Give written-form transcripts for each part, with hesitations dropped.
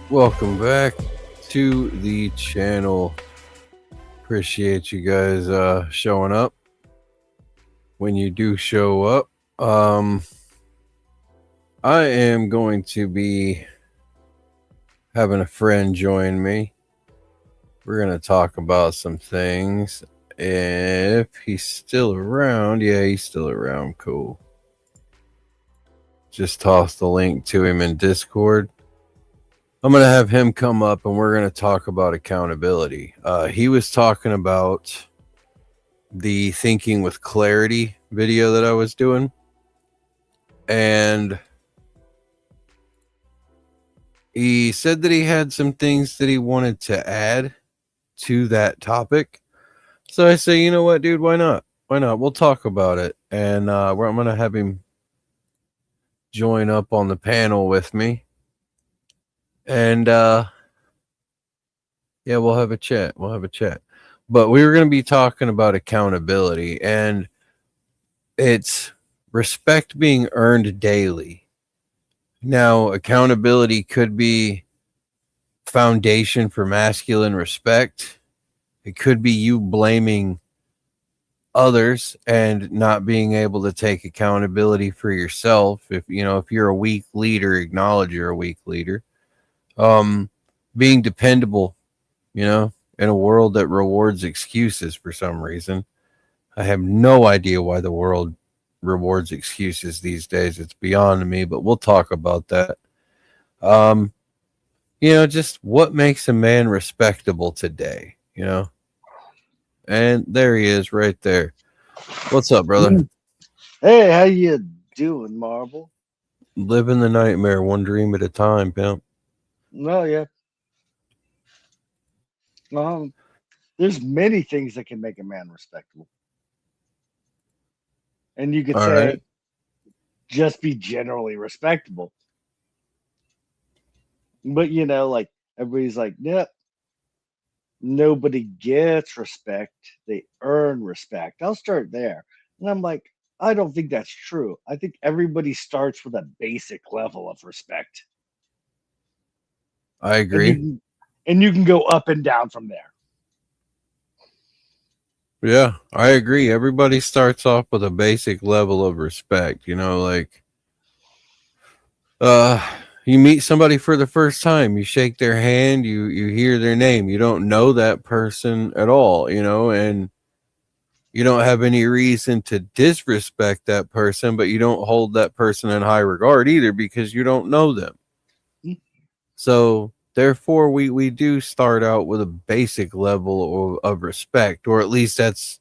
Welcome back to the channel. Appreciate you guys showing up. When you do show up, I am going to be having a friend join me. We're going to talk about some things. If he's still around, yeah, he's still around. Cool. Just toss the link to him in Discord. I'm going to have him come up and we're going to talk about accountability. He was talking about the Thinking with Clarity video that I was doing. And he said that he had some things that he wanted to add to that topic. So I say, you know what, dude, why not? Why not? We'll talk about it. And I'm going to have him join up on the panel with me. And yeah, we'll have a chat. But we were going to be talking about accountability, and it's respect being earned daily. Now, accountability could be foundation for masculine respect. It could be you blaming others and not being able to take accountability for yourself. If you're a weak leader, acknowledge you're a weak leader. Being dependable, in a world that rewards excuses for some reason. I have no idea why the world rewards excuses these days. It's beyond me, but we'll talk about that. Just what makes a man respectable today, And there he is right there. What's up, brother? Hey, how you doing, Marvel? Living the nightmare one dream at a time, pimp. No, yeah. There's many things that can make a man respectable. And you could say right. just be generally respectable. But like everybody's like, nope. Nobody gets respect. They earn respect. I'll start there. And I'm like, I don't think that's true. I think everybody starts with a basic level of respect. I agree. And you can go up and down from there. Yeah, I agree. Everybody starts off with a basic level of respect, you meet somebody for the first time, you shake their hand, you hear their name, you don't know that person at all, and you don't have any reason to disrespect that person, but you don't hold that person in high regard either because you don't know them. So therefore we do start out with a basic level of respect, or at least that's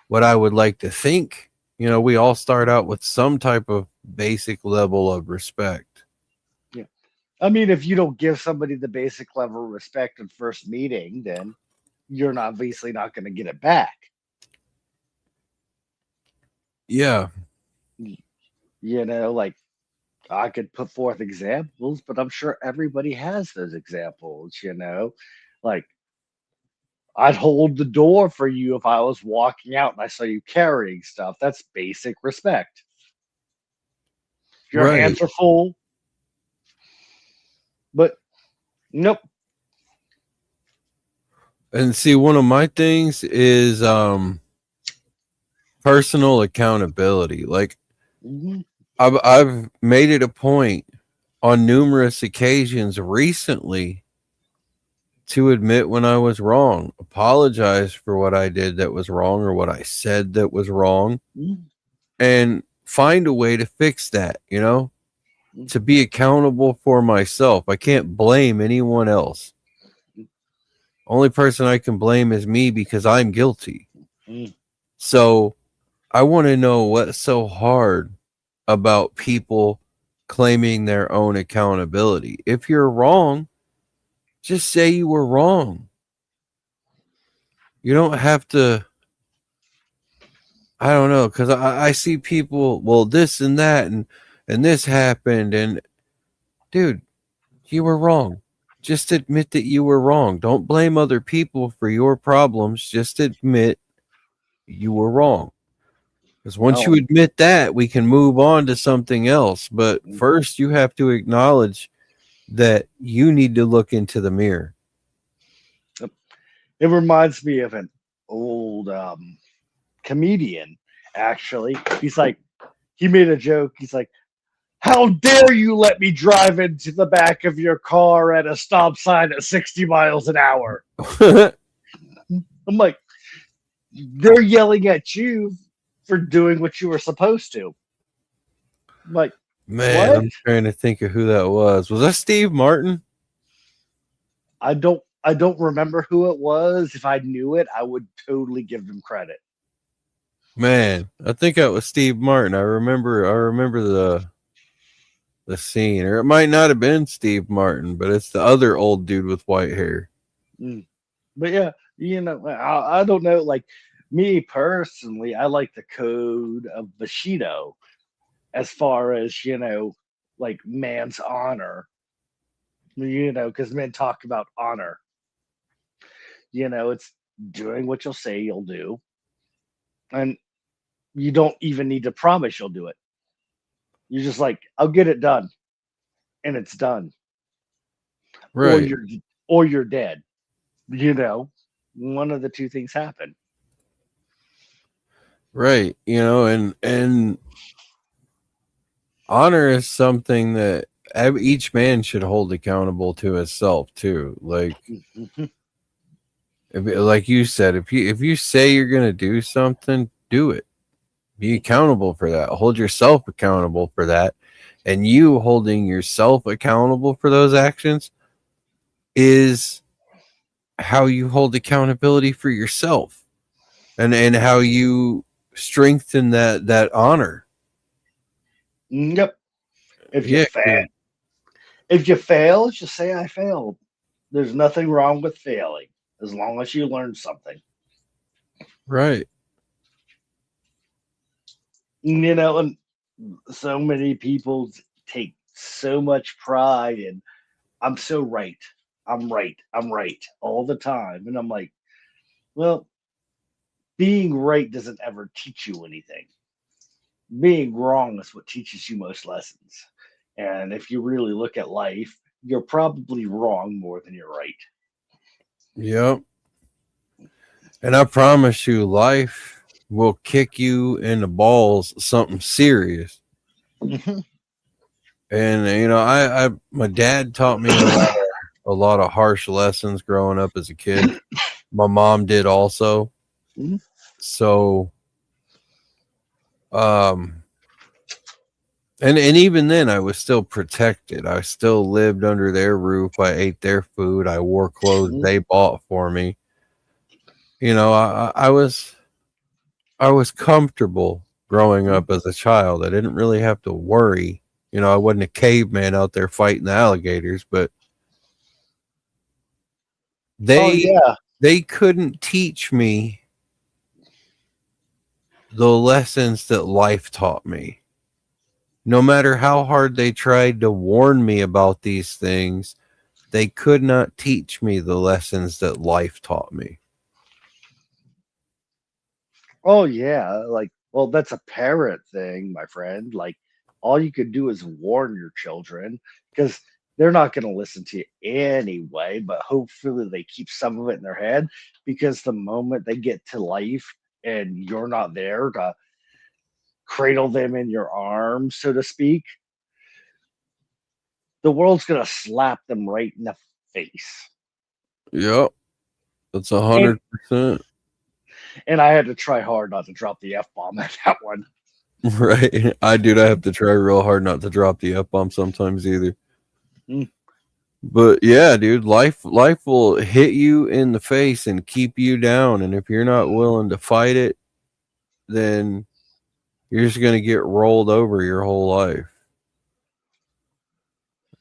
what I would like to think. We all start out with some type of basic level of respect. Yeah. I mean, if you don't give somebody the basic level of respect in first meeting, then you're obviously not going to get it back. Yeah. Like I could put forth examples, but I'm sure everybody has those examples, like I'd hold the door for you if I was walking out and I saw you carrying stuff. That's basic respect. If your hands are full, but nope. And see, one of my things is personal accountability. Like I've made it a point on numerous occasions recently to admit when I was wrong, apologize for what I did that was wrong or what I said that was wrong, and find a way to fix that, to be accountable for myself. I can't blame anyone else. Only person I can blame is me because I'm guilty. So I want to know what's so hard about people claiming their own accountability. If you're wrong, just say you were wrong. You don't have to. I don't know, because I see people, well, this and that, and this happened, and dude, you were wrong. Just admit that you were wrong. Don't blame other people for your problems. Just admit you were wrong. Because once you admit that, we can move on to something else. But first, you have to acknowledge that you need to look into the mirror. It reminds me of an old comedian, actually. He's like, he made a joke. He's like, how dare you let me drive into the back of your car at a stop sign at 60 miles an hour? I'm like, they're yelling at you for doing what you were supposed to. I'm like, Man, what? I'm trying to think of who that was. Was that Steve Martin? I don't remember who it was. If I knew it, I would totally give them credit. Man, I think that was Steve Martin. I remember the scene, or it might not have been Steve Martin, but it's the other old dude with white hair. But yeah, I don't know. Like me personally, I like the code of Bushido as far as like man's honor. Because men talk about honor. It's doing what you'll say you'll do, and you don't even need to promise you'll do it. You're just like, I'll get it done, and it's done, or Right, you're dead. One of the two things happen. right. And honor is something that each man should hold accountable to himself too. Like, like you said, if you say you're gonna do something, do it. Be accountable for that. Hold yourself accountable for that. And you holding yourself accountable for those actions is how you hold accountability for yourself, and how you strengthen that honor. Yep. If you Yeah. fail, if you fail, just say I failed. There's nothing wrong with failing as long as you learn something. Right. And so many people take so much pride in I'm so right. I'm right. I'm right all the time. And I'm like, well, being right doesn't ever teach you anything. Being wrong is what teaches you most lessons. And if you really look at life, you're probably wrong more than you're right. Yep. And I promise you, life will kick you in the balls something serious. Mhm. And I my dad taught me a lot of harsh lessons growing up as a kid. My mom did also. Mhm. So um and even then I was still protected. I still lived under their roof. I ate their food. I wore clothes Mhm. they bought for me. I was comfortable growing up as a child. I didn't really have to worry. I wasn't a caveman out there fighting the alligators, but Oh they yeah. they couldn't teach me the lessons that life taught me. No matter how hard they tried to warn me about these things, they could not teach me the lessons that life taught me. Oh yeah. Like, well, that's a parent thing, my friend. Like, all you could do is warn your children because they're not going to listen to you anyway. But hopefully, they keep some of it in their head because the moment they get to life and you're not there to cradle them in your arms, so to speak, the world's going to slap them right in the face. Yep, that's And 100%. and I had to try hard not to drop the F bomb at that one. Right. I have to try real hard not to drop the F bomb sometimes either. Mm. But yeah, dude, life will hit you in the face and keep you down. And if you're not willing to fight it, then you're just gonna get rolled over your whole life.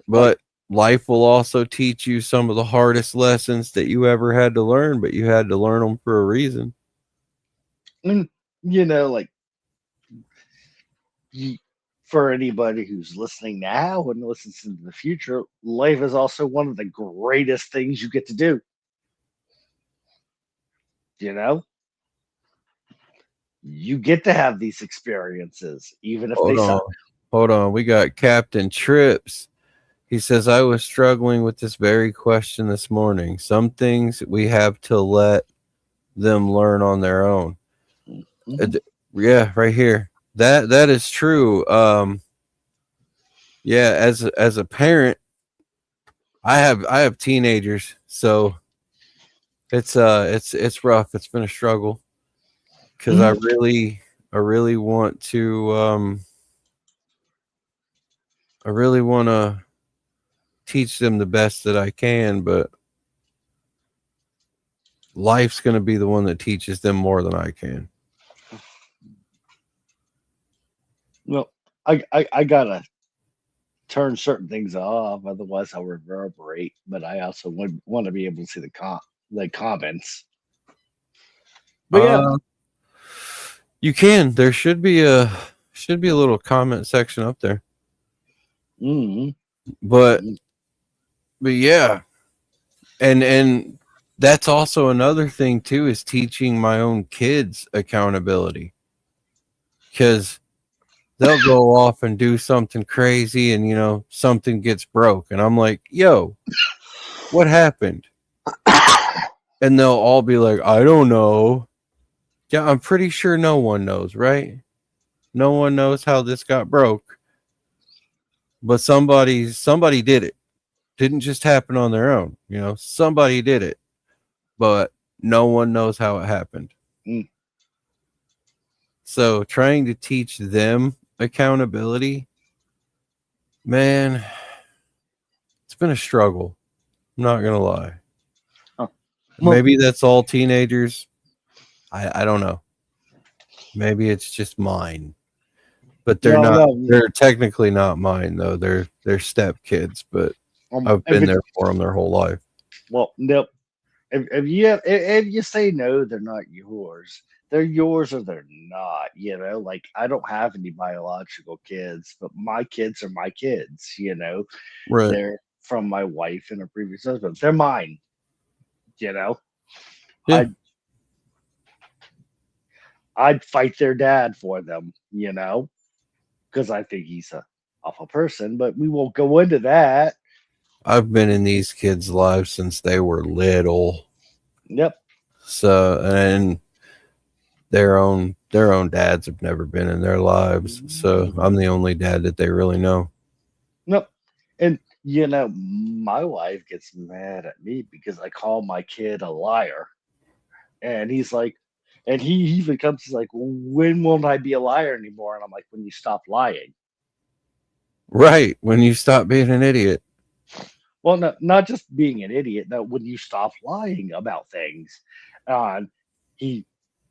Like, But life will also teach you some of the hardest lessons that you ever had to learn, but you had to learn them for a reason. mm, like you, for anybody who's listening now and listens into the future, life is also one of the greatest things you get to do. You know, you get to have these experiences, even if they Hold suck. on. Hold on. We got Captain Trips He says, I was struggling with this very question this morning. Some things we have to let them learn on their own. Yeah, right here. That is true. Yeah, as a parent, I have teenagers, so it's rough. It's been a struggle because I really want to I really want to teach them the best that I can, but life's going to be the one that teaches them more than I can. Well, I gotta turn certain things off, otherwise I'll reverberate. But I also want to be able to see the comments. But yeah, You can. There should be a little comment section up there. But yeah, and that's also another thing too, is teaching my own kids accountability, because they'll go off and do something crazy, and something gets broke, and I'm like, yo, what happened? And they'll all be like, I don't know. Yeah, I'm pretty sure no one knows, right? No one knows how this got broke, but somebody did it. Didn't just happen on their own. Somebody did it, but no one knows how it happened. So trying to teach them accountability, man, it's been a struggle. I'm not gonna lie. Maybe that's all teenagers. I don't know. Maybe it's just mine. But they're not. They're technically not mine though. They're step kids, but I've been there for them their whole life. Well, nope. If you say no, they're not yours. They're yours or they're not. Like I don't have any biological kids, but my kids are my kids. Right. They're from my wife and her previous husband. They're mine. Yeah. I'd fight their dad for them. Because I think he's a awful person. But we won't go into that. I've been in these kids' lives since they were little. Yep. So, and their own dads have never been in their lives. So I'm the only dad that they really know. Nope. And my wife gets mad at me because I call my kid a liar. And he's like, and he even comes, he's like, when won't I be a liar anymore? And I'm like, when you stop lying. Right. When you stop being an idiot. Well, no, not just being an idiot. No, when you stop lying about things. He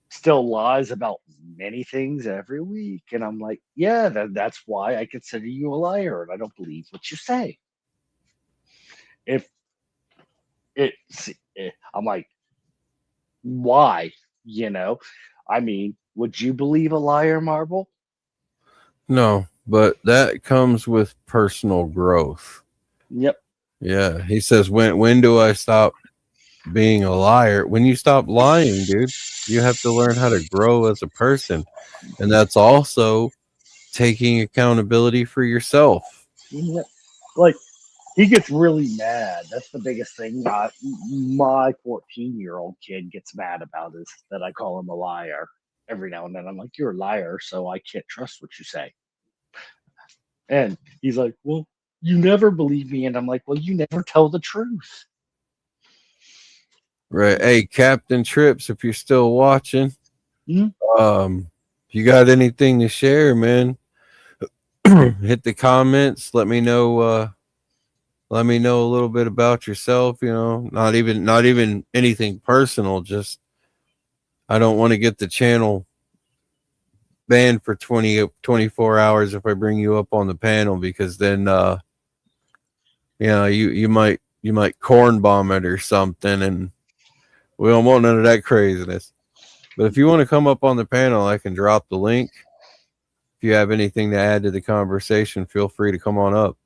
still lies about many things every week. And I'm like, yeah, that's why I consider you a liar. And I don't believe what you say. I'm like, why? I mean, would you believe a liar, Marble? No, but that comes with personal growth. Yep. Yeah. He says, when do I stop being a liar? When you stop lying, dude, you have to learn how to grow as a person. And that's also taking accountability for yourself. Yep. Like, he gets really mad. That's the biggest thing. My 14-year-old kid gets mad about is that I call him a liar every now and then. I'm like, you're a liar, so I can't trust what you say. And he's like, well, you never believe me. And I'm like, well, you never tell the truth. Right. Hey, Captain Trips, if you're still watching, Mm-hmm. if you got anything to share, man, hit the comments. Let me know. Let me know a little bit about yourself. Not even anything personal. Just I don't want to get the channel banned for 24 hours if I bring you up on the panel, because then you might corn bomb it or something, and we don't want none of that craziness. But if you want to come up on the panel, I can drop the link. If you have anything to add to the conversation, feel free to come on up.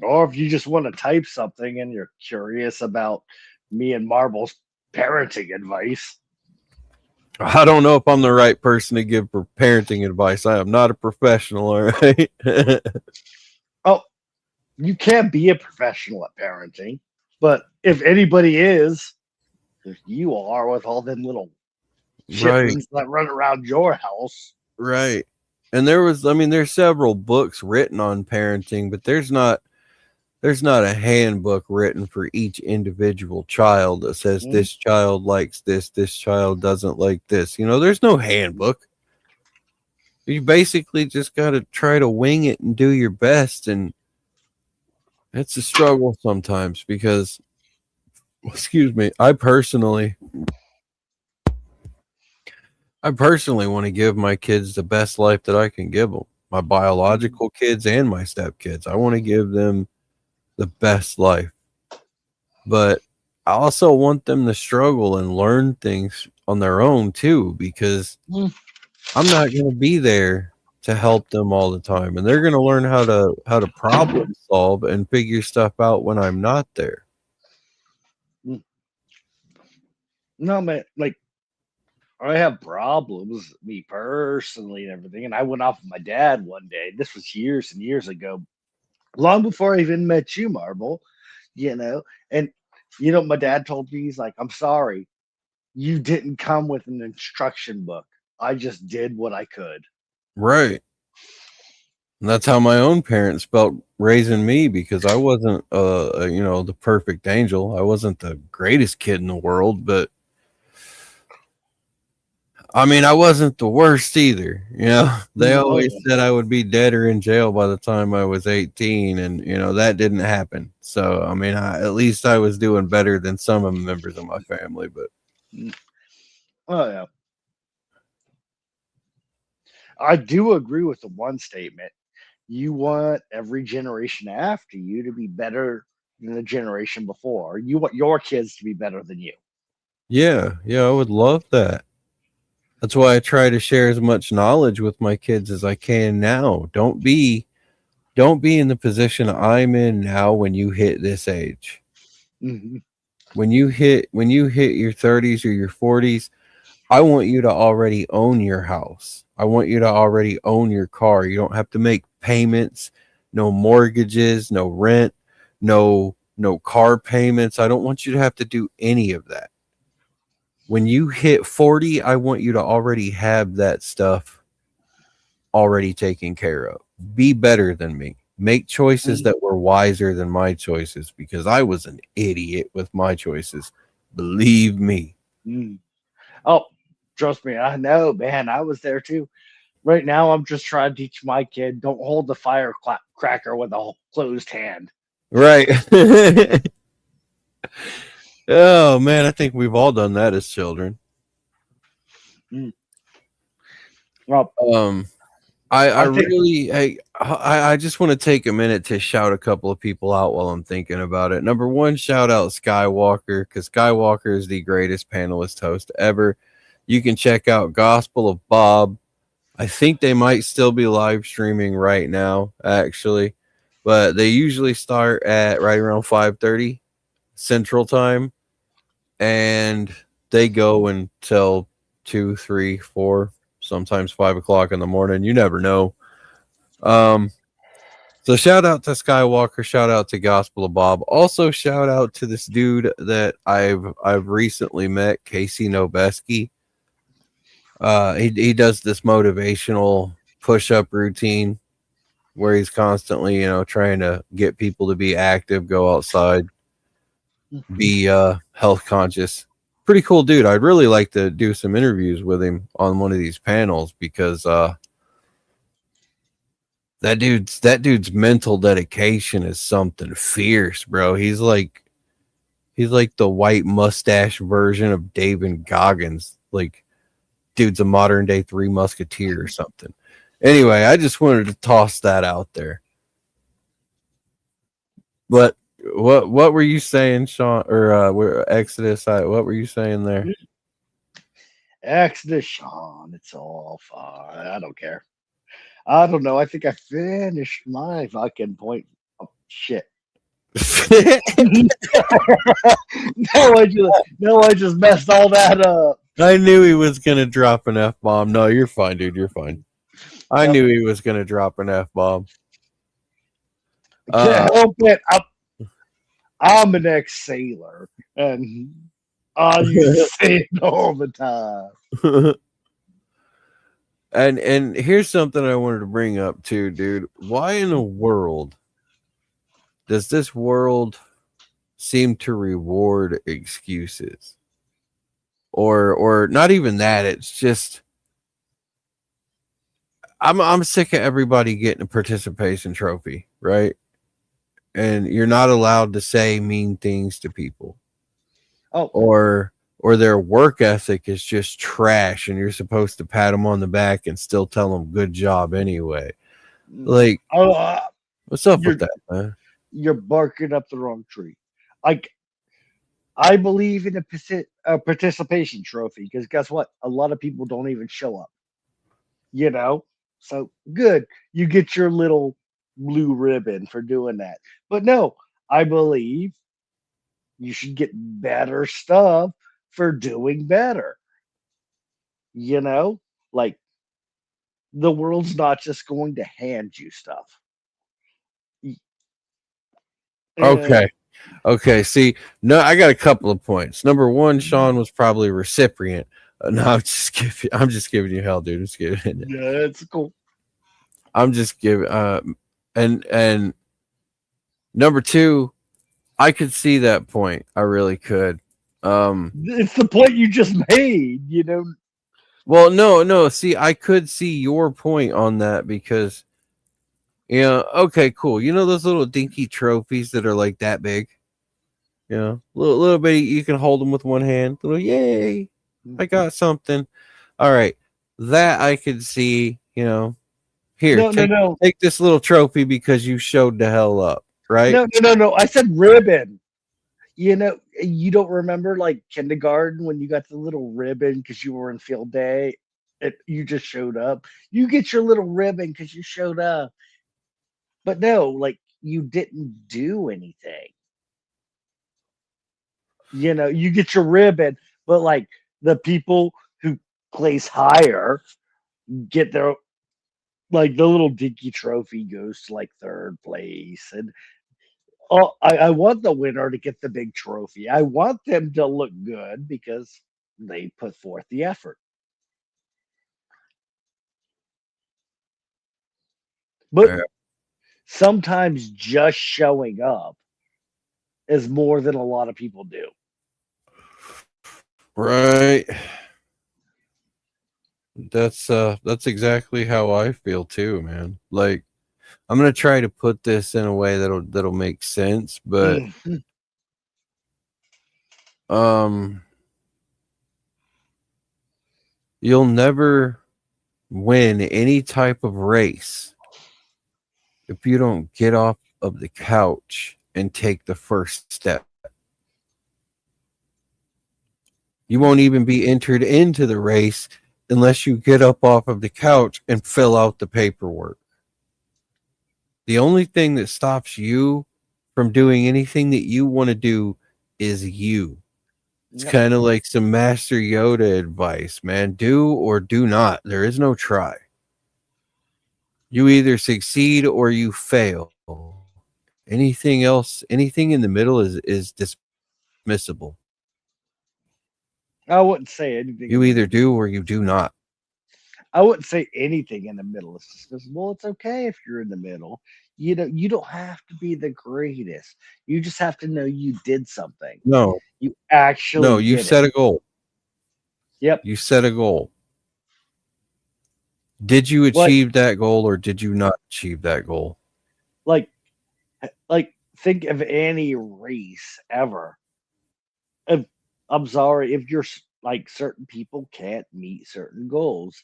Or if you just want to type something and you're curious about me and Marble's parenting advice. I don't know if I'm the right person to give parenting advice. I am not a professional, all right? Oh, You can't be a professional at parenting, but if anybody is, you are with all them little Right, chitlins that run around your house. right. And there was, I mean, there's several books written on parenting, but there's not a handbook written for each individual child that says Mm. this child likes this child doesn't like this. There's no handbook. You basically just got to try to wing it and do your best, and it's a struggle sometimes because, excuse me, I personally want to give my kids the best life that I can give them. My biological kids and my stepkids. I want to give them the best life. But I also want them to struggle and learn things on their own too, because Mm. I'm not going to be there to help them all the time, and they're going to learn how to problem solve and figure stuff out when I'm not there. No, man, like I have problems, me personally, and everything. And I went off with my dad one day. This was years and years ago, long before I even met you, Marble. You know, and my dad told me, he's like, "I'm sorry, you didn't come with an instruction book. I just did what I could." Right. And that's how my own parents felt raising me, because I wasn't the perfect angel. I wasn't the greatest kid in the world, but I mean, I wasn't the worst either. They Oh always yeah. said I would be dead or in jail by the time I was 18, and that didn't happen. So, I mean, at least I was doing better than some of the members of my family. But Oh yeah. I do agree with the one statement. You want every generation after you to be better than the generation before. You want your kids to be better than you. yeah, I would love that. That's why I try to share as much knowledge with my kids as I can now. Don't be in the position I'm in now when you hit this age. Hmm. When you hit your 30s or your 40s, I want you to already own your house. I want you to already own your car. You don't have to make payments, no mortgages, no rent, no car payments. I don't want you to have to do any of that. When you hit 40, I want you to already have that stuff already taken care of. Be better than me. Make choices that were wiser than my choices, because I was an idiot with my choices. Believe me. Mm. Oh, trust me, I know, man. I was there too. Right now, I'm just trying to teach my kid, don't hold the firecracker with a closed hand. Right. Oh man, I think we've all done that as children. Mm. Well, I I think really I just want to take a minute to shout a couple of people out while I'm thinking about it. Number one, shout out Skywalker, because Skywalker is the greatest panelist host ever. You can check out Gospel of Bob. I think they might still be live streaming right now, actually, but they usually start at right around 5:30 Central Time, and they go until 2, 3, 4, sometimes 5 o'clock in the morning. You never know. So shout out to Skywalker, shout out to Gospel of Bob. Also shout out to this dude that I've recently met, Casey Nobeski. He does this motivational push-up routine where he's constantly, trying to get people to be active, go outside, be health conscious. Pretty cool dude. I'd really like to do some interviews with him on one of these panels, because that dude's mental dedication is something fierce, bro. He's like the white mustache version of David Goggins. Like, dude's a modern day Three Musketeer or something. Anyway, I just wanted to toss that out there. But what were you saying, Sean, or Exodus? What were you saying there? Exodus, Sean, it's all fine. I don't care. I don't know. I think I finished my fucking point. Oh, shit. No, I just messed all that up. I knew he was gonna drop an F bomb. No, you're fine, dude. You're fine. I Yep. knew he was gonna drop an F bomb. I can't help it. I'm an ex-sailor, and I used to say it all the time. And here's something I wanted to bring up too, dude. Why in the world does this world seem to reward excuses? Or not even that, it's just I'm sick of everybody getting a participation trophy, right? And you're not allowed to say mean things to people. Oh, Or their work ethic is just trash and you're supposed to pat them on the back and still tell them good job anyway. Like, oh, what's up you're with that, man? you're barking up the wrong tree. Like, I believe in a participation trophy because guess what? A lot of people don't even show up. You know, so good. You get your little blue ribbon for doing that. But no, I believe you should get better stuff for doing better. You know, like the world's not just going to hand you stuff. Y- And Okay. Okay. See, no, I got a couple of points. Number one, Sean was probably a recipient. No, I'm just giving you hell, dude. I'm just kidding. yeah, it's cool. I'm just giving and number two, I could see that point. I really could. It's the point you just made, you know. Well, no. See, I could see your point on that because, okay, cool. You know those little dinky trophies that are like that big? Little bit. You can hold them with one hand. Little, yay! I got something. All right, that I could see. Here, No. take this little trophy because you showed the hell up, right? No. I said ribbon. You know, you don't remember like kindergarten when you got the little ribbon because you were in field day? You just showed up. You get your little ribbon because you showed up. But no, like you didn't do anything. You know, you get your ribbon, but like the people who place higher get their like the little dinky trophy goes to like third place. And oh, I want the winner to get the big trophy. I want them to look good because they put forth the effort. But Yeah. sometimes just showing up is more than a lot of people do. Right. That's exactly how I feel too, man. Like I'm gonna try to put this in a way that'll make sense, but Mhm. um you'll never win any type of race if you don't get off of the couch and take the first step. You won't even be entered into the race unless you get up off of the couch and fill out the paperwork. The only thing that stops you from doing anything that you want to do is you. It's Yep. kind of like some Master Yoda advice, man. Do or do not. There is no try. You either succeed or you fail. Anything else, anything in the middle is dismissible. I wouldn't say anything You in the either middle. do or you do not. I wouldn't say anything in the middle is dismissible. It's okay if you're in the middle. You know, you don't have to be the greatest. You just have to know you did something. No, You actually no, you did it. set a goal. Yep. You set a goal. Did you What achieve that goal or did you not achieve that goal? like think of any race ever. If I'm sorry, if you're like certain people can't meet certain goals,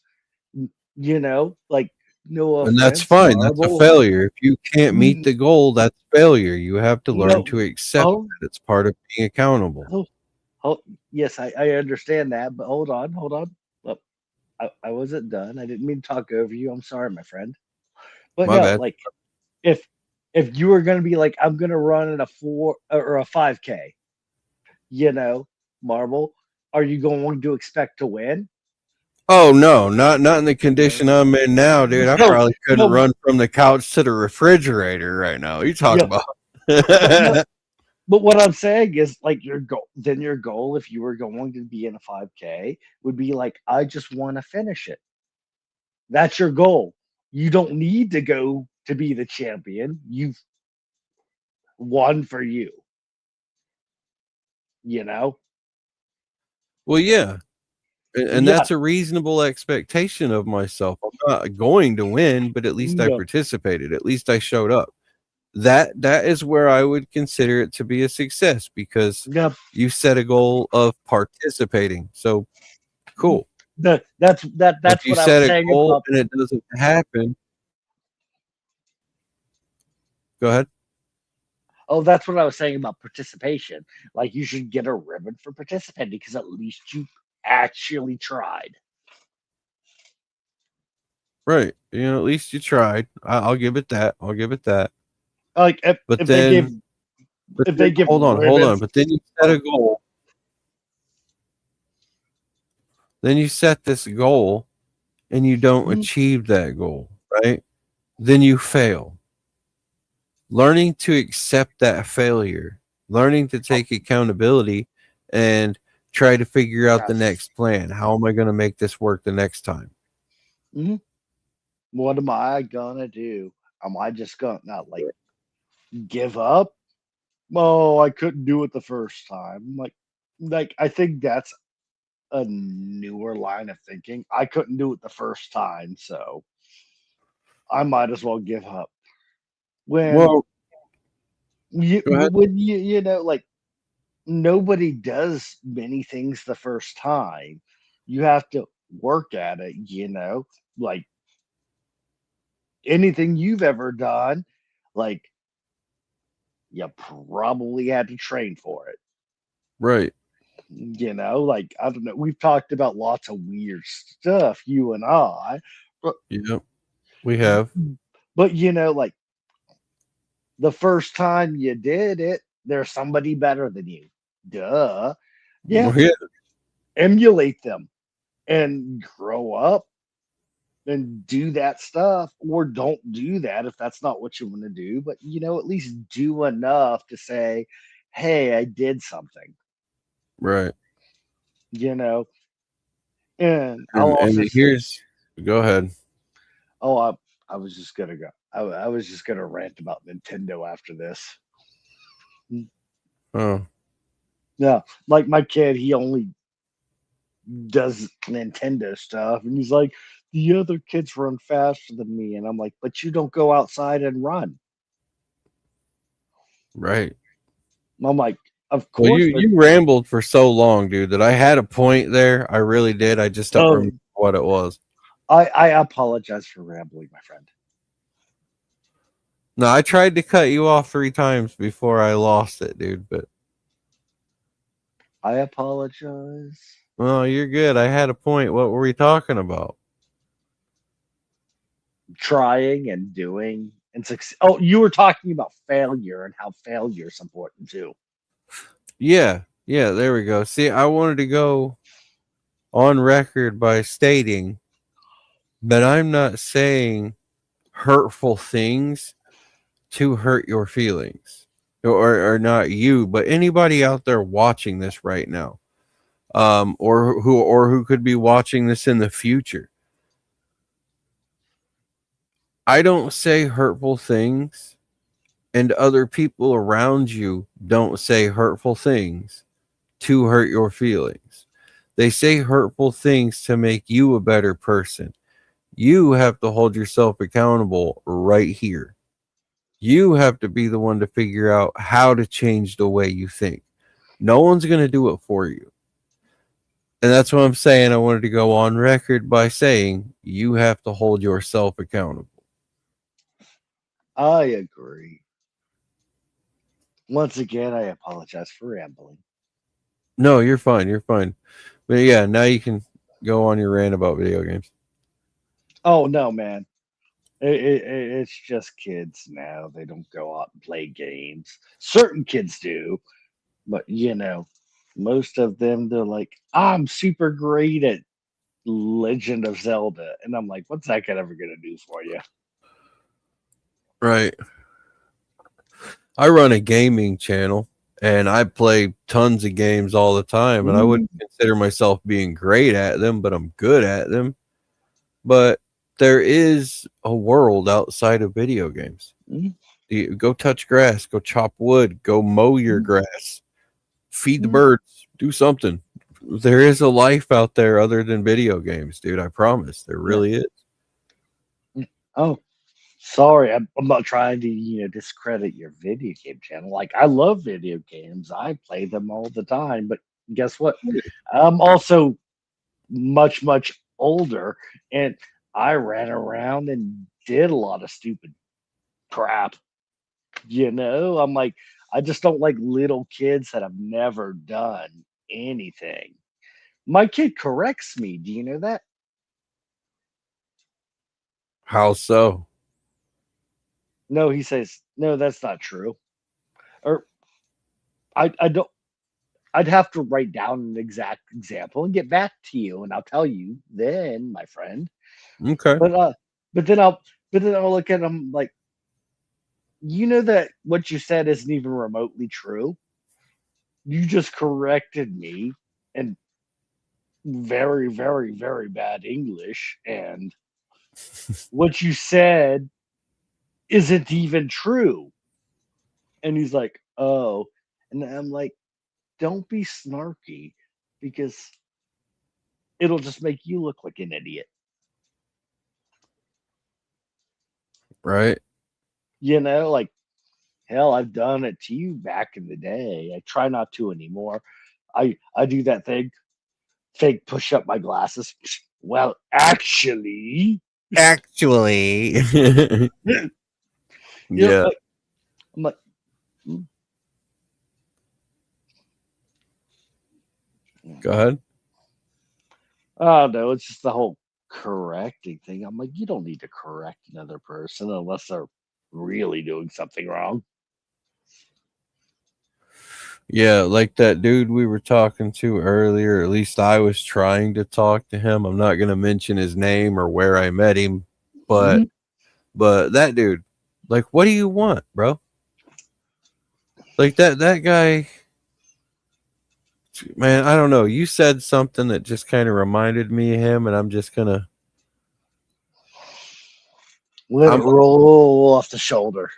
you know, like no And that's offense, fine. That's a Marvel. failure. If you can't meet Mm, the goal, that's failure. You have to learn No, to accept oh, that it's part of being accountable. oh, oh, yes, I understand that, but hold on. Look, I wasn't done. I didn't mean to talk over you. I'm sorry, my friend. But My no, bad. like if you were gonna be like, I'm gonna run in a 5K, you know, Marvel, are you going to expect to win? Oh no, not in the condition I'm in now, dude. I No, probably couldn't no, run from the couch to the refrigerator right now. You talk yeah, about but no, but what I'm saying is like your goal. Then your goal, if you were going to be in a 5K, would be like, I just want to finish it. That's your goal. You don't need to go to be the champion. You've won for you. You know. well, yeah, and Yeah. that's a reasonable expectation of myself. I'm not going to win, but at least I No. participated. At least I showed up. That is where I would consider it to be a success because Yeah. you set a goal of participating. So cool. If That's you what I was set a saying goal about. and it doesn't happen, go ahead. Oh, that's what I was saying about participation. Like you should get a ribbon for participating because at least you actually tried. Right. At least you tried. I'll give it that. I'll give it that. Like But then, but if then they give hold on. ribbons. But then you set a goal. Then you set this goal and you don't Mhm. achieve that goal, right? Then you fail. Learning to accept that failure, learning to take accountability and try to figure out the Yes. next plan. How am I going to make this work the next time? Mhm. What am I gonna do? Am I just gonna not like give up? Oh, I couldn't do it the first time. Like I think that's a newer line of thinking. I couldn't do it the first time, so I might as well give up. When Well, go ahead. you know, like nobody does many things the first time. You have to work at it, like anything you've ever done, like you probably had to train for it. Right. Like I don't know. We've talked about lots of weird stuff, you and I, but Yep. We have. like the first time you did it, there's somebody better than you. Duh. Yeah, Yeah. emulate them and grow up and do that stuff, or don't do that if that's not what you want to do. But at least do enough to say, "Hey, I did something." Right. You know, and I'll And also say, here's, go ahead. "Oh, I was just gonna go. I was just gonna rant about Nintendo after this." Oh, Yeah, like my kid, he only does Nintendo stuff, and he's like, "The other kids run faster than me," and I'm like, "But you don't go outside and run." right. I'm like, "Of Well, course they're." you rambled for so long, dude, that I had a point there. I really did. I just don't Oh, remember what it was. I apologize for rambling, my friend. No, I tried to cut you off 3 times before I lost it, dude. But I apologize. well, you're good. I had a point. What were we talking about? Trying and doing and succeed. Oh, you were talking about failure and how failure is important too. Yeah, yeah. There we go. See, I wanted to go on record by stating that I'm not saying hurtful things to hurt your feelings, or not you, but anybody out there watching this right now, or who could be watching this in the future. I don't say hurtful things, and other people around you don't say hurtful things to hurt your feelings. They say hurtful things to make you a better person. You have to hold yourself accountable right here. You have to be the one to figure out how to change the way you think. No one's going to do it for you. And that's what I'm saying. I wanted to go on record by saying you have to hold yourself accountable. I agree. Once again, I apologize for rambling. No, you're fine. You're fine. But yeah, now you can go on your rant about video games. Oh no, man. It's just kids now. They don't go out and play games. Certain kids do, but most of them they're like, I'm super great at Legend of Zelda, and I'm like, what's that ever gonna do for you? Right. I run a gaming channel and I play tons of games all the time, and I wouldn't consider myself being great at them, but I'm good at them. But there is a world outside of video games. Mhm. Go touch grass, go chop wood, go mow your grass, feed the birds, do something. There is a life out there other than video games, dude. I promise. There Yeah. really is. Oh, sorry, I'm not trying to discredit your video game channel. Like, I love video games. I play them all the time. But guess what? I'm also much older, and I ran around and did a lot of stupid crap. I'm like, I just don't like little kids that have never done anything. My kid corrects me. Do you know that? How so? No, he says, no, that's not true. Or I don't. I'd have to write down an exact example and get back to you, and I'll tell you then, my friend. Okay. But but then I'll look at him like, you know that what you said isn't even remotely true. You just corrected me in very bad English, and what you said isn't even true. And he's like, oh, and I'm like, don't be snarky because it'll just make you look like an idiot. Right. Like, hell, I've done it to you back in the day. I try not to anymore. I do that thing, fake push up my glasses. Well, actually, Actually. Yeah. like, I'm like, "Hmm, Go ahead. oh no, it's just the whole correcting thing. I'm like, you don't need to correct another person unless they're really doing something wrong. Yeah, like that dude we were talking to earlier. At least I was trying to talk to him. I'm not going to mention his name or where I met him, but Mhm. that dude, like, what do you want, bro? Like that guy, man. I don't know. You said something that just kind of reminded me of him, and I'm just gonna. Let it I'm roll off the shoulder.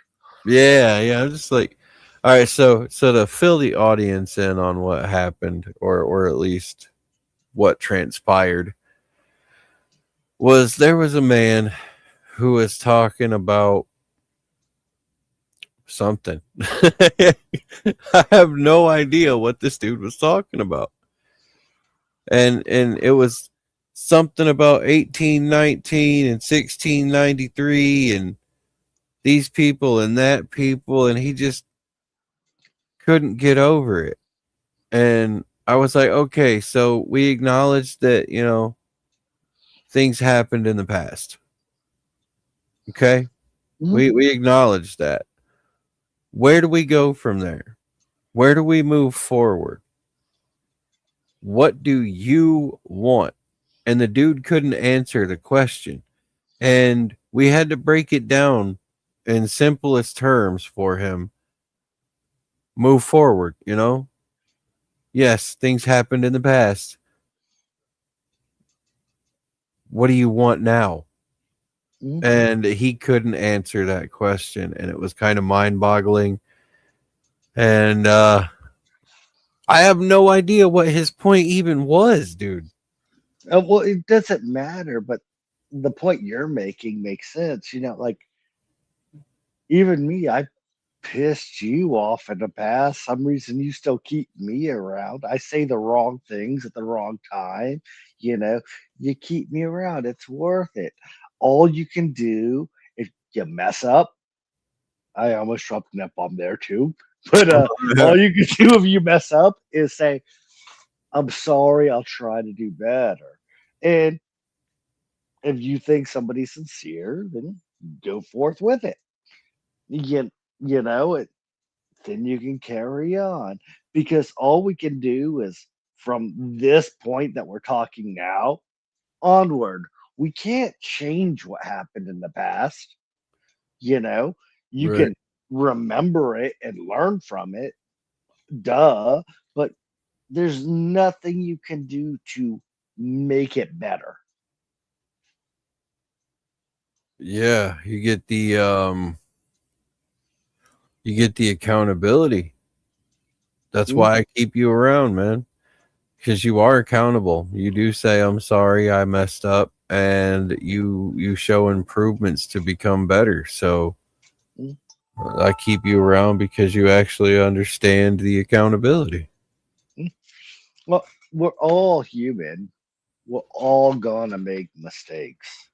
yeah. I'm just like, all right. So to fill the audience in on what happened, or at least what transpired, was there was a man who was talking about something. I have no idea what this dude was talking about. And it was something about 1819 and 1693 and these people and that people, and he just couldn't get over it. And I was like, okay, so we acknowledge that, things happened in the past. Okay? Mhm. We acknowledge that. Where do we go from there? Where do we move forward? What do you want? And the dude couldn't answer the question. And we had to break it down in simplest terms for him. Move forward. Yes, things happened in the past. What do you want now? Mhm. And he couldn't answer that question. And it was kind of mind boggling. And I have no idea what his point even was, dude. Well, it doesn't matter, but the point you're making makes sense. Like, even me, I pissed you off in the past. Some reason you still keep me around. I say the wrong things at the wrong time. You know, you keep me around. It's worth it. All you can do if you mess up, I almost dropped an F bomb there too. But all you can do if you mess up is say, I'm sorry, I'll try to do better. And if you think somebody's sincere, then go forth with it. You, you know, it, then you can carry on because all we can do is from this point that we're talking now, onward. We can't change what happened in the past. You know, you Right. can remember it and learn from it, duh, but there's nothing you can do to make it better. Yeah, you get the accountability. That's Mm, why I keep you around, man. Because you are accountable. You do say I'm sorry, I messed up, and you show improvements to become better. So mm. I keep you around because you actually understand the accountability. Well, we're all human. We're all gonna make mistakes.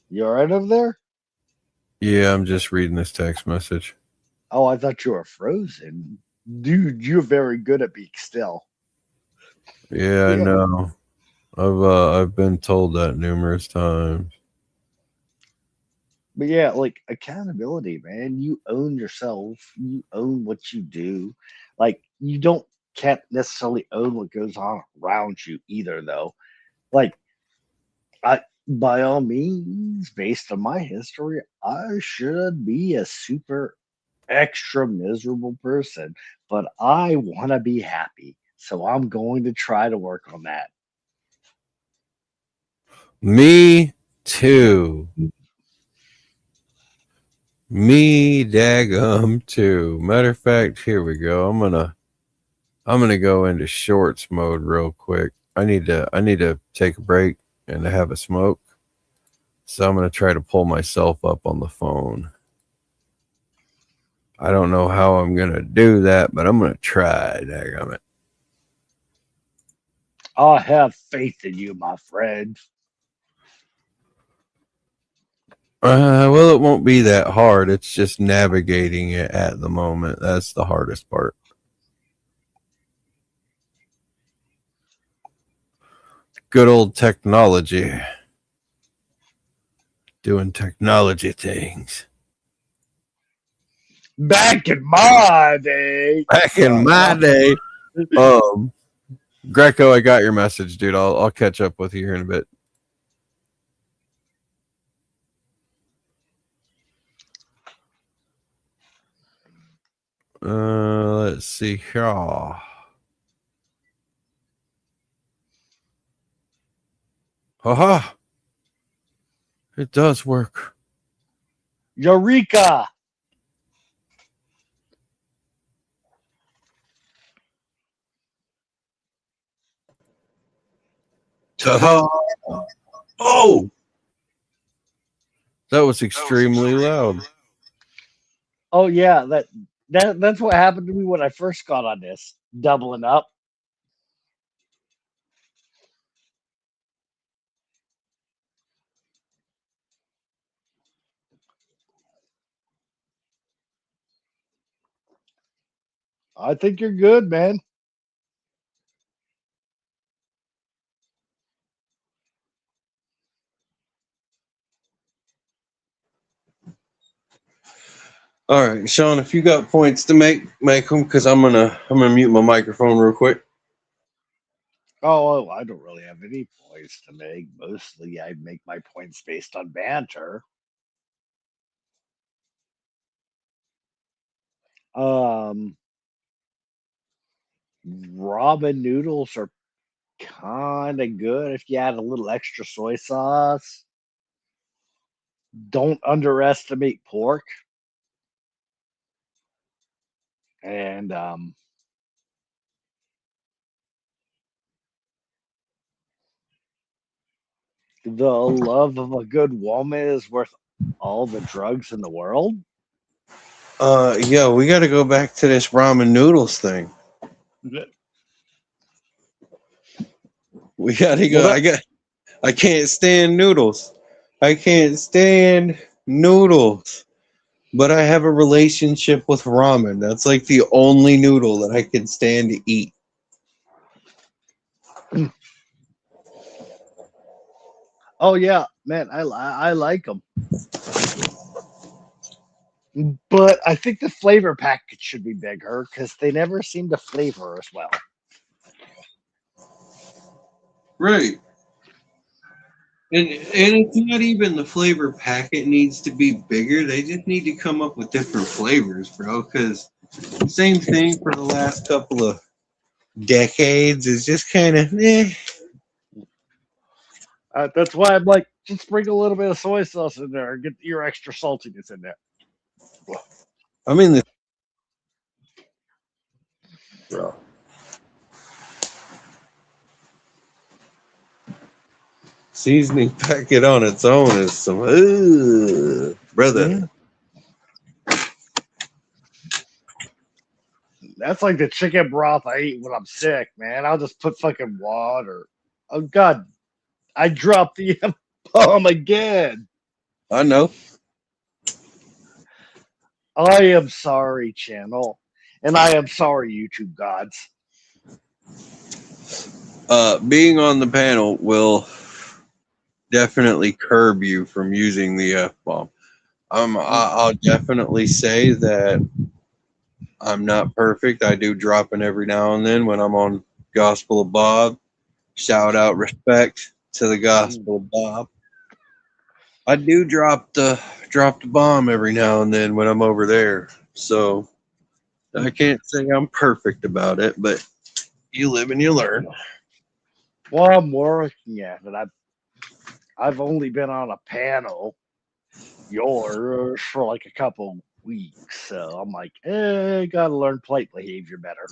You all right over there? Yeah, I'm just reading this text message. Oh, I thought you were frozen. Dude, you're very good at being still. Yeah, I Yeah. know. I've been told that numerous times. But yeah, like accountability, man. You own yourself. You own what you do. Like you don't can't necessarily own what goes on around you either, though. Like I, by all means, based on my history, I should be a super extra miserable person, but I want to be happy. So I'm going to try to work on that. Me too. Me daggum too. Matter of fact, here we go. I'm gonna go into shorts mode real quick. I need to take a break and to have a smoke. So I'm gonna try to pull myself up on the phone. I don't know how I'm gonna do that, but I'm gonna try. Daggum it. I have faith in you, my friend. Well, it won't be that hard. It's just navigating it at the moment. That's the hardest part. Good old technology. Doing technology things. Back in my day. Back in No, my no. day, Greco, I got your message, dude. I'll catch up with you here in a bit. Let's see here. Haha, it does work. Eureka! Ta-ha. Oh, that was extremely loud. Oh yeah, that's what happened to me when I first got on this. Doubling up. I think you're good, man. All right, Sean, if you got points to make them because I'm gonna mute my microphone real quick. Oh, I don't really have any points to make. Mostly, I make my points based on banter. Um, ramen noodles are kind of good if you add a little extra soy sauce. Don't underestimate pork. And the love of a good woman is worth all the drugs in the world. Yeah, we got to go back to this ramen noodles thing. We got to Well, go. that I can't stand noodles. I can't stand noodles. But I have a relationship with ramen. That's like the only noodle that I can stand to eat. oh yeah, man, I like them, but I think the flavor package should be bigger because they never seem to flavor as well. Right. And it's not even the flavor packet needs to be bigger. They just need to come up with different flavors, bro. Because same thing for the last couple of decades is just kind of That's why I'm like, just sprinkle a little bit of soy sauce in there and get your extra saltiness in there. I mean, bro. Seasoning packet on its own is some brother. Mhm. That's like the chicken broth I eat when I'm sick, man. I'll just put fucking water. Oh God, I dropped the bomb again. I know. I am sorry, channel, and I am sorry, YouTube gods. Being on the panel will definitely curb you from using the F bomb. I'll definitely say that I'm not perfect. I do drop it every now and then when I'm on Gospel of Bob. Shout out respect to the Gospel of Bob. I do drop the bomb every now and then when I'm over there. So I can't say I'm perfect about it, but you live and you learn. Well, I'm working at it. I've only been on a panel, yours, for like a couple weeks, so I'm like, gotta learn plate behavior better.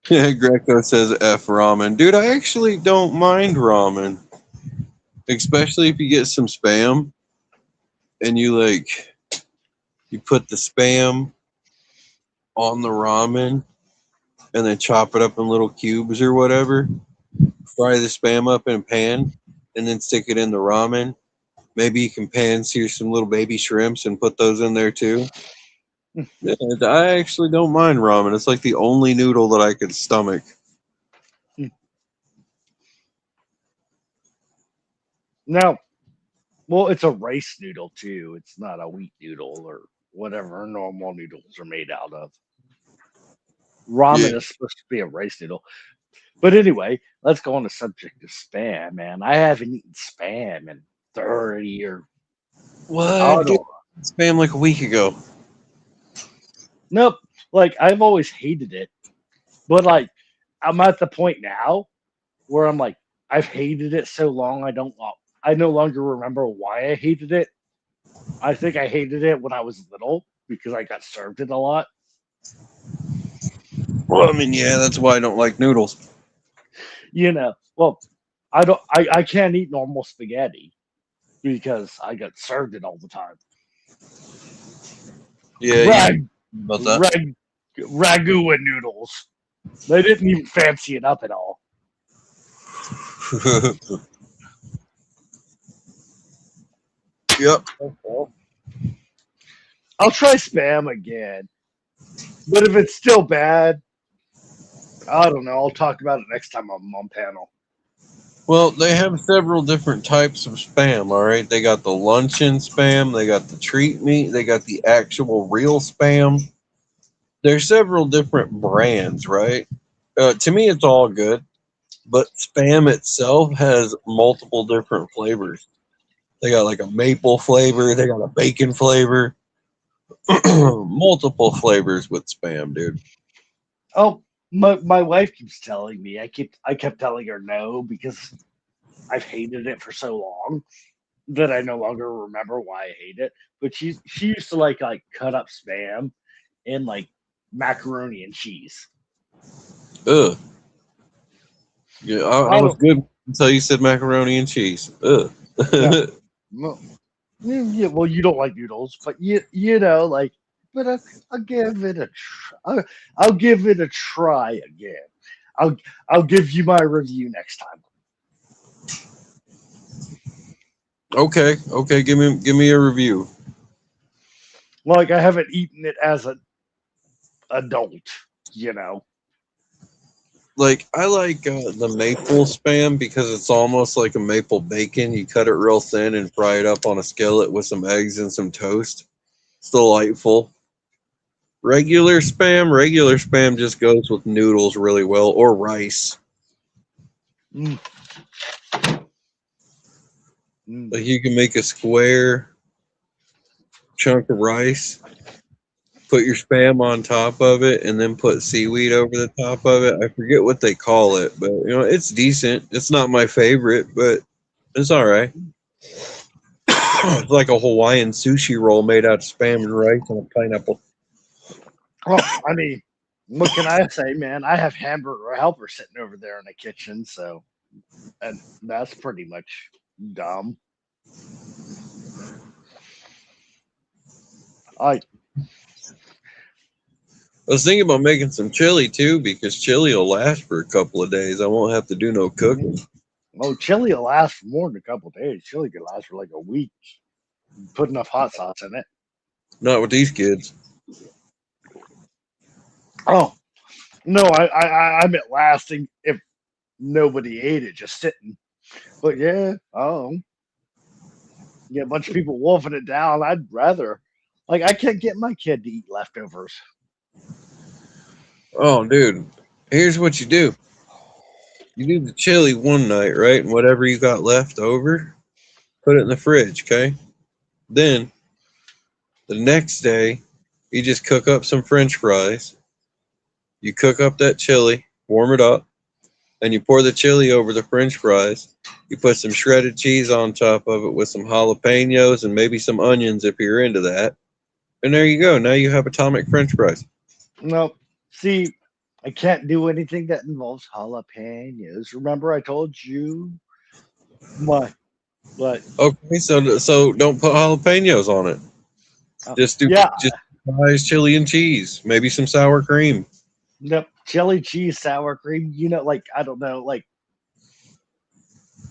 Greco says F ramen. Dude, I actually don't mind ramen. Especially if you get some spam and you put the spam on the ramen and then chop it up in little cubes or whatever. Fry the spam up in a pan and then stick it in the ramen. Maybe you can pan sear some little baby shrimps and put those in there too. Yeah, I actually don't mind ramen. It's like the only noodle that I could stomach. Now, well, it's a rice noodle too. It's not a wheat noodle or whatever normal noodles are made out of. Ramen Yeah. is supposed to be a rice noodle. But anyway, let's go on the subject of spam, man. I haven't eaten spam in 30 or What? Dude, spam like a week ago. nope. Like I've always hated it, but like I'm at the point now where I'm like I've hated it so long I no longer remember why I hated it. I think I hated it when I was little because I got served it a lot. Well, I mean, yeah, that's why I don't like noodles. Well, I can't eat normal spaghetti because I got served it all the time. Yeah, Rag, about that. ragu and noodles. They didn't even fancy it up at all. Yep. I'll try spam again, but if it's still bad, I don't know. I'll talk about it next time I'm on panel. Well, they have several different types of spam, all right? They got the luncheon spam, they got the treat meat, they got the actual real spam. There's several different brands, right? To me, it's all good, but spam itself has multiple different flavors. They got like a maple flavor, they got a bacon flavor, multiple flavors with spam, dude. Oh, my wife keeps telling me. I kept telling her no because I've hated it for so long that I no longer remember why I hate it. But she used to like cut up spam and like macaroni and cheese. Ugh. Yeah, I was good until you said macaroni and cheese. Ugh. Yeah. Yeah, well, you don't like noodles, but you know, like, but I'll give it a try. I'll give it a try again. I'll give you my review next time. Okay, give me a review. Like I haven't eaten it as an adult, you know. Like I like the maple spam because it's almost like a maple bacon. You cut it real thin and fry it up on a skillet with some eggs and some toast. It's delightful. Regular spam just goes with noodles really well or rice. Mm. Mm. Like you can make a square chunk of rice, put your spam on top of it, and then put seaweed over the top of it. I forget what they call it, but it's decent. It's not my favorite, but it's all right. It's like a Hawaiian sushi roll made out of spam and rice and a pineapple. Well, I mean, what can I say, man? I have hamburger helper sitting over there in the kitchen, so and that's pretty much dumb. I was thinking about making some chili too, because chili will last for a couple of days. I won't have to do no cooking. Oh, chili will last for more than a couple days. Chili could last for like a week. Put enough hot sauce in it. Not with these kids. Oh no, I meant lasting if nobody ate it, just sitting. But yeah, get a bunch of people wolfing it down. I'd rather, like, I can't get my kid to eat leftovers. Oh, dude, here's what you do. You do the chili one night, right? And whatever you got left over, put it in the fridge, okay? Then the next day, you just cook up some French fries. You cook up that chili, warm it up, and you pour the chili over the French fries. You put some shredded cheese on top of it with some jalapenos and maybe some onions if you're into that. And there you go. Now you have atomic French fries. No, see, I can't do anything that involves jalapenos. Remember, I told you my, but Okay, so don't put jalapenos on it. Just do yeah, just fries, chili, and cheese. Maybe some sour cream. no chili cheese sour cream. Like I don't know, like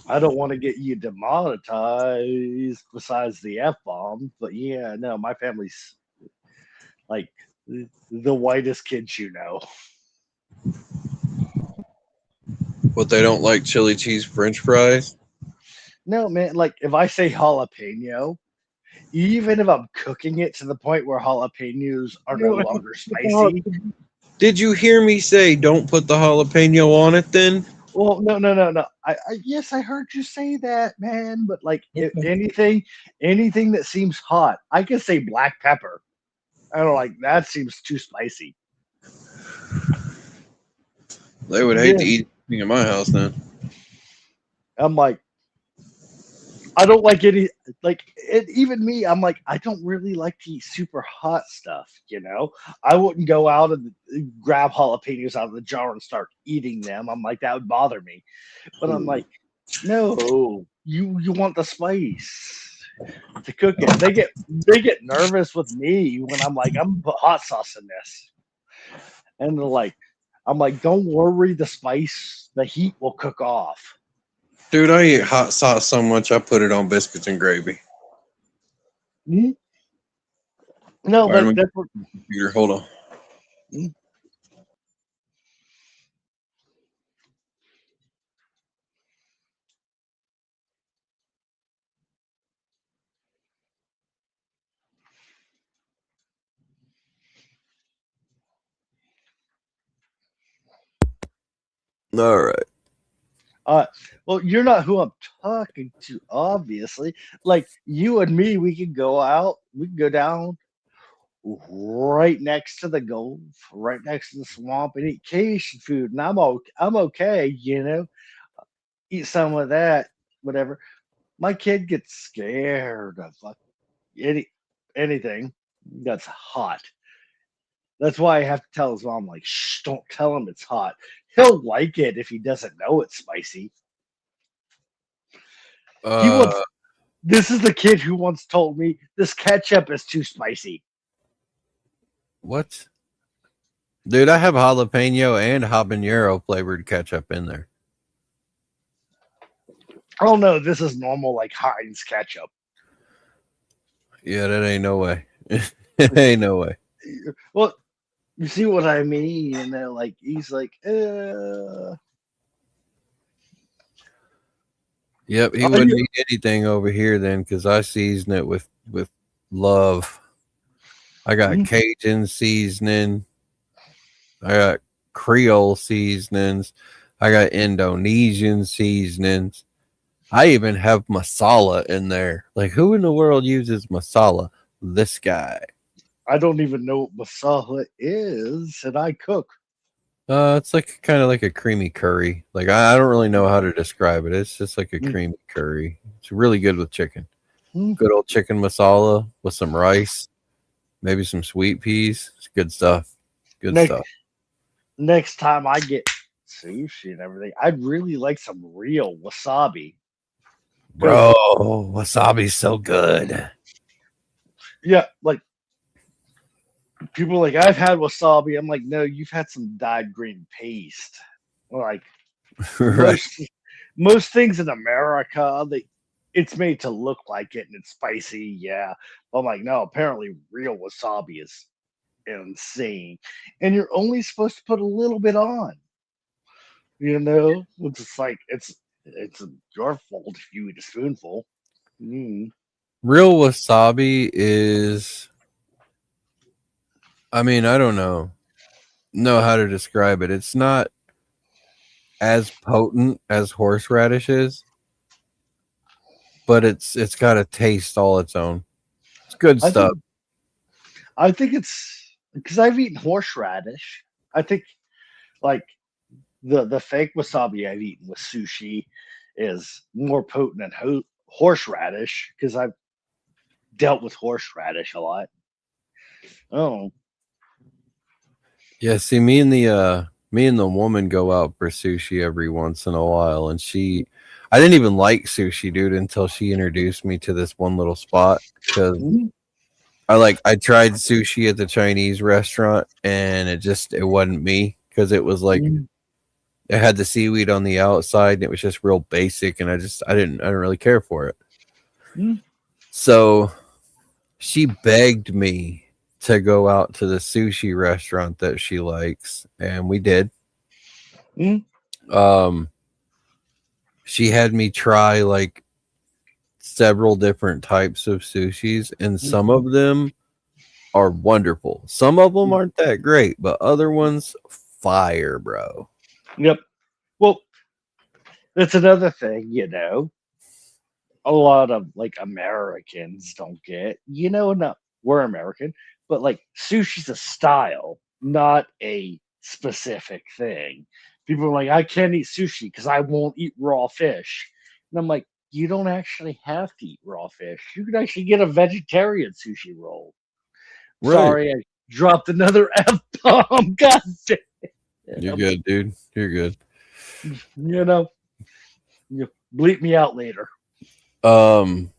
I don't want to get you demonetized besides the F bomb, but yeah, no, my family's like the whitest kids you know. But they don't like chili cheese French fries. No, man, like if I say jalapeno, even if I'm cooking it to the point where jalapenos are no longer spicy. Did you hear me say don't put the jalapeno on it then? Well, no. Yes, I heard you say that, man. But like, if anything that seems hot, I could say black pepper. I don't like that. Seems too spicy. They would hate to eat anything in my house then. I'm like, I don't like any like it, even me. I'm like, I don't really like to eat super hot stuff. I wouldn't go out and grab jalapenos out of the jar and start eating them. I'm like, that would bother me. But I'm like, no, you want the spice to cook it. They get nervous with me when I'm like, I'm gonna put hot sauce in this, and they're like, I'm like, don't worry, the spice, the heat will cook off. Dude, I eat hot sauce so much I put it on biscuits and gravy. Mm-hmm. No, Right, but that's what. Computer, hold on. Mm-hmm. All right. Well, you're not who I'm talking to, obviously. Like you and me, we could go out, we could go down right next to the Gulf, right next to the swamp, and eat Cajun food, and I'm okay. Eat some of that, whatever. My kid gets scared of anything that's hot. That's why I have to tell his mom, like, shh, don't tell him it's hot. He'll like it if he doesn't know it's spicy. He Uh, wants. This is the kid who once told me this ketchup is too spicy. what? Dude, I have jalapeno and habanero flavored ketchup in there. Oh no, this is normal like Heinz ketchup. Yeah, that ain't no way. It ain't no way. Well, you see what I mean? And they're like, he's like, Yep, he wouldn't eat anything over here then because I season it with love. I got Cajun seasoning. I got Creole seasonings. I got Indonesian seasonings. I even have masala in there. Like, who in the world uses masala? This guy. I don't even know what masala is, and I cook. It's like kind of like a creamy curry. Like I don't really know how to describe it. It's just like a Mm. creamy curry. It's really good with chicken. Mm. Good old chicken masala with some rice, maybe some sweet peas. It's good stuff. Good Next, stuff. next time I get sushi and everything, I'd really like some real wasabi. Bro, wasabi's so good. Yeah, like people are like, I've had wasabi. I'm like, no, you've had some dyed green paste. Like Right. most things in America, it's made to look like it and it's spicy, yeah. But I'm like, no, apparently real wasabi is insane. And you're only supposed to put a little bit on. It's just like it's your fault if you eat a spoonful. Mm. Real wasabi is, I mean, I don't know how to describe it. It's not as potent as horseradish is, but it's got a taste all its own. It's good I stuff. think I think it's because I've eaten horseradish. I think like the fake wasabi I've eaten with sushi is more potent than horseradish because I've dealt with horseradish a lot. Oh, Yeah, see, me and the woman go out for sushi every once in a while, and I didn't even like sushi, dude, until she introduced me to this one little spot because mhm, I tried sushi at the Chinese restaurant, and it wasn't me because it was like mhm, it had the seaweed on the outside, and it was just real basic, and I didn't really care for it. mhm, So she begged me to go out to the sushi restaurant that she likes, and we did. mhm, Um, she had me try like several different types of sushis, and some of them are wonderful. Some of them aren't that great, but other ones fire, bro. yep. Well, that's another thing, a lot of like Americans don't get. Not we're American, but like sushi's a style, not a specific thing. People are like, I can't eat sushi because I won't eat raw fish. And I'm like, you don't actually have to eat raw fish. You can actually get a vegetarian sushi roll. Right. Sorry, I dropped another F bomb. God damn. You're good, dude. You're good. You know, you bleep me out later. Um,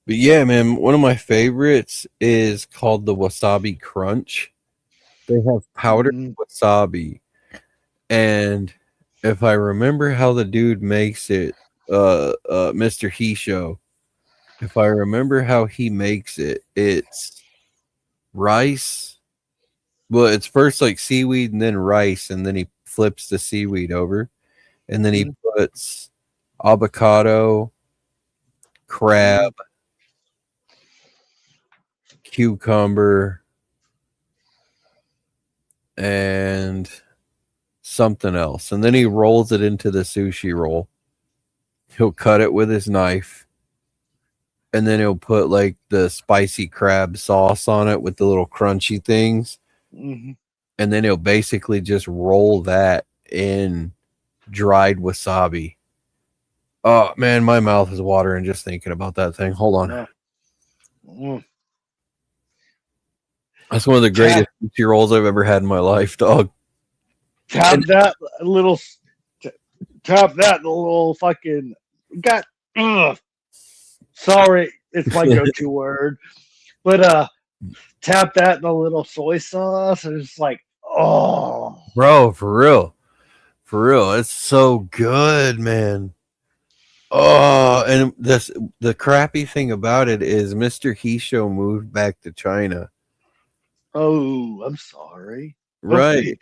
but yeah, man, one of my favorites is called the Wasabi Crunch. They have powdered Mm, wasabi, and if I remember how the dude makes it, Mr. Hisho, if I remember how he makes it, it's rice. Well, it's first like seaweed and then rice, and then he flips the seaweed over, and then he mm, puts avocado, mm, crab, cucumber, and something else. And then he rolls it into the sushi roll. He'll cut it with his knife, and then he'll put like the spicy crab sauce on it with the little crunchy things. mhm. And then he'll basically just roll that in dried wasabi. Oh man, my mouth is watering just thinking about that thing. Hold on. No. Mm. That's one of the Tap, greatest sushi rolls I've ever had in my life, dog. tap And that little, t- tap that little fucking. Got. Ugh, sorry, it's my go-to word, but tap that in a little soy sauce, and it's like, oh, bro, for real. For real. It's so good, man. Oh, and the crappy thing about it is Mr. Hisho moved back to China. oh, I'm sorry. Right.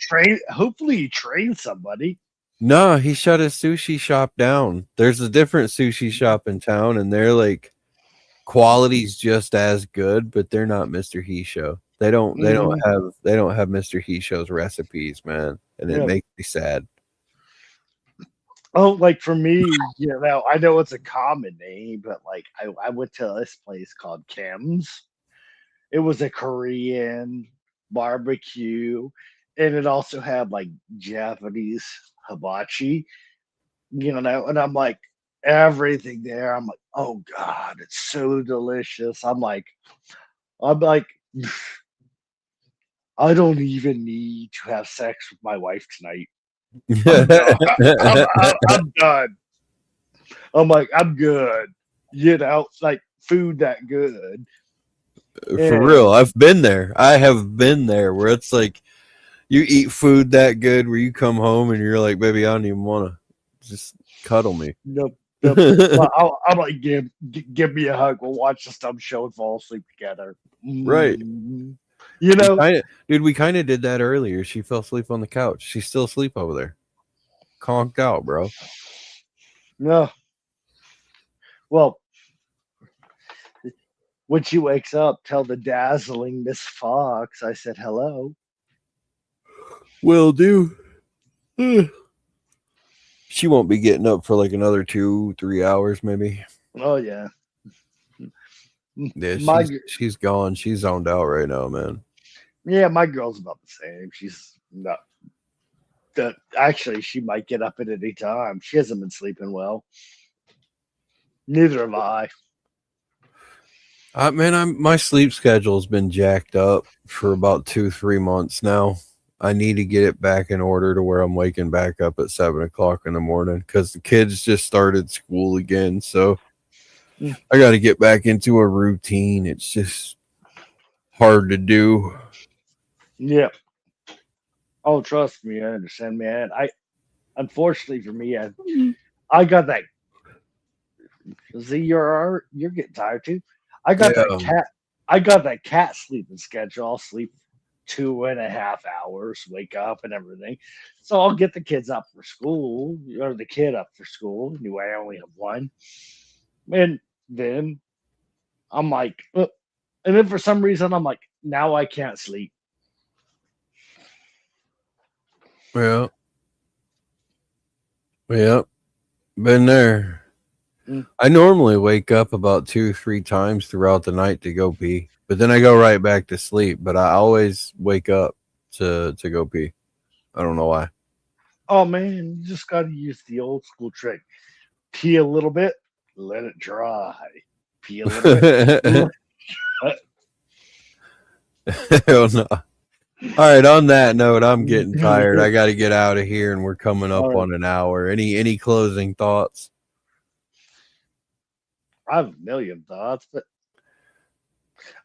Hopefully, you train somebody. No, he shut his sushi shop down. There's a different sushi shop in town, and they're like quality's just as good, but they're not Mr. Hisho. Mhm. They don't have Mr. Hisho's recipes, man. And it Yeah. makes me sad. Oh, like for me, I know it's a common name, but like I went to this place called Kim's. It was a Korean barbecue, and it also had like Japanese hibachi, and I'm like everything there. I'm like, oh God, it's so delicious. I'm like, I don't even need to have sex with my wife tonight. I'm done. I'm done. I'm like, I'm good. Like food that good. For And real, I've been there. I have been there where it's like you eat food that good where you come home and you're like, baby, I don't even want to just cuddle me. nope, nope. Well, I'm like, give me a hug. We'll watch the dumb show and fall asleep together. Right. Mm. You know, We kind of did that earlier. She fell asleep on the couch. She's still asleep over there. Conked out, bro. no. Well, when she wakes up, tell the dazzling Miss Fox I said hello. Will do. She won't be getting up for like another 2-3 hours, maybe. Oh yeah. Yeah, My she's gone. She's zoned out right now, man. yeah, my girl's about the same. She's not that actually she might get up at any time. She hasn't been sleeping well. Neither have I. Man, my sleep schedule's been jacked up for about 2-3 months now. I need to get it back in order to where I'm waking back up at 7 o'clock in the morning because the kids just started school again. So I got to get back into a routine. It's just hard to do. Yeah. Oh, trust me, I understand, man. I unfortunately for me, I got that. See, you're getting tired too. I got that Yeah. cat. I got that cat sleeping schedule. I'll sleep 2.5 hours, wake up and everything. So I'll get the kids up for school, or the kid up for school. Anyway, I only have one. And then I'm like, and then for some reason I'm like, now I can't sleep. Yeah. Yep. Been there. Mm. I normally wake up about 2-3 times throughout the night to go pee, but then I go right back to sleep. But I always wake up to go pee. I don't know why. Oh man, you just got to use the old school trick. Pee a little bit, let it dry. Pee a little bit. Hell no. All right. On that note, I'm getting tired. I got to get out of here, and we're coming up on an hour. Any closing thoughts? I have a million thoughts, but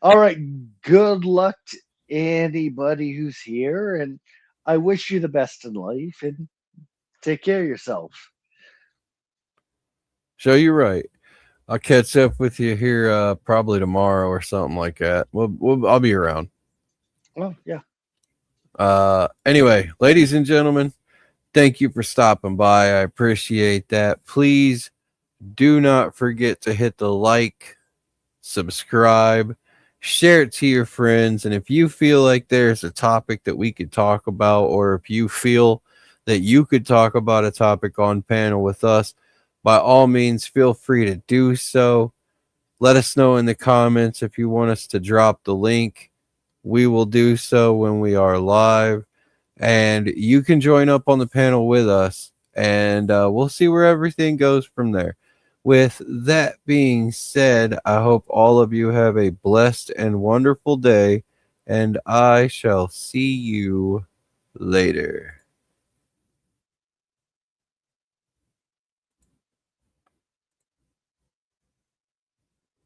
all right. Good luck to anybody who's here, and I wish you the best in life. And take care of yourself. So you're right. I'll catch up with you here probably tomorrow or something like that. I'll be around. Well, yeah. Anyway, ladies and gentlemen, thank you for stopping by. I appreciate that. Please do not forget to hit the like, subscribe, share it to your friends. And if you feel like there's a topic that we could talk about, or if you feel that you could talk about a topic on panel with us, by all means, feel free to do so. Let us know in the comments if you want us to drop the link. We will do so when we are live. And you can join up on the panel with us, and we'll see where everything goes from there. With that being said, I hope all of you have a blessed and wonderful day, and I shall see you later.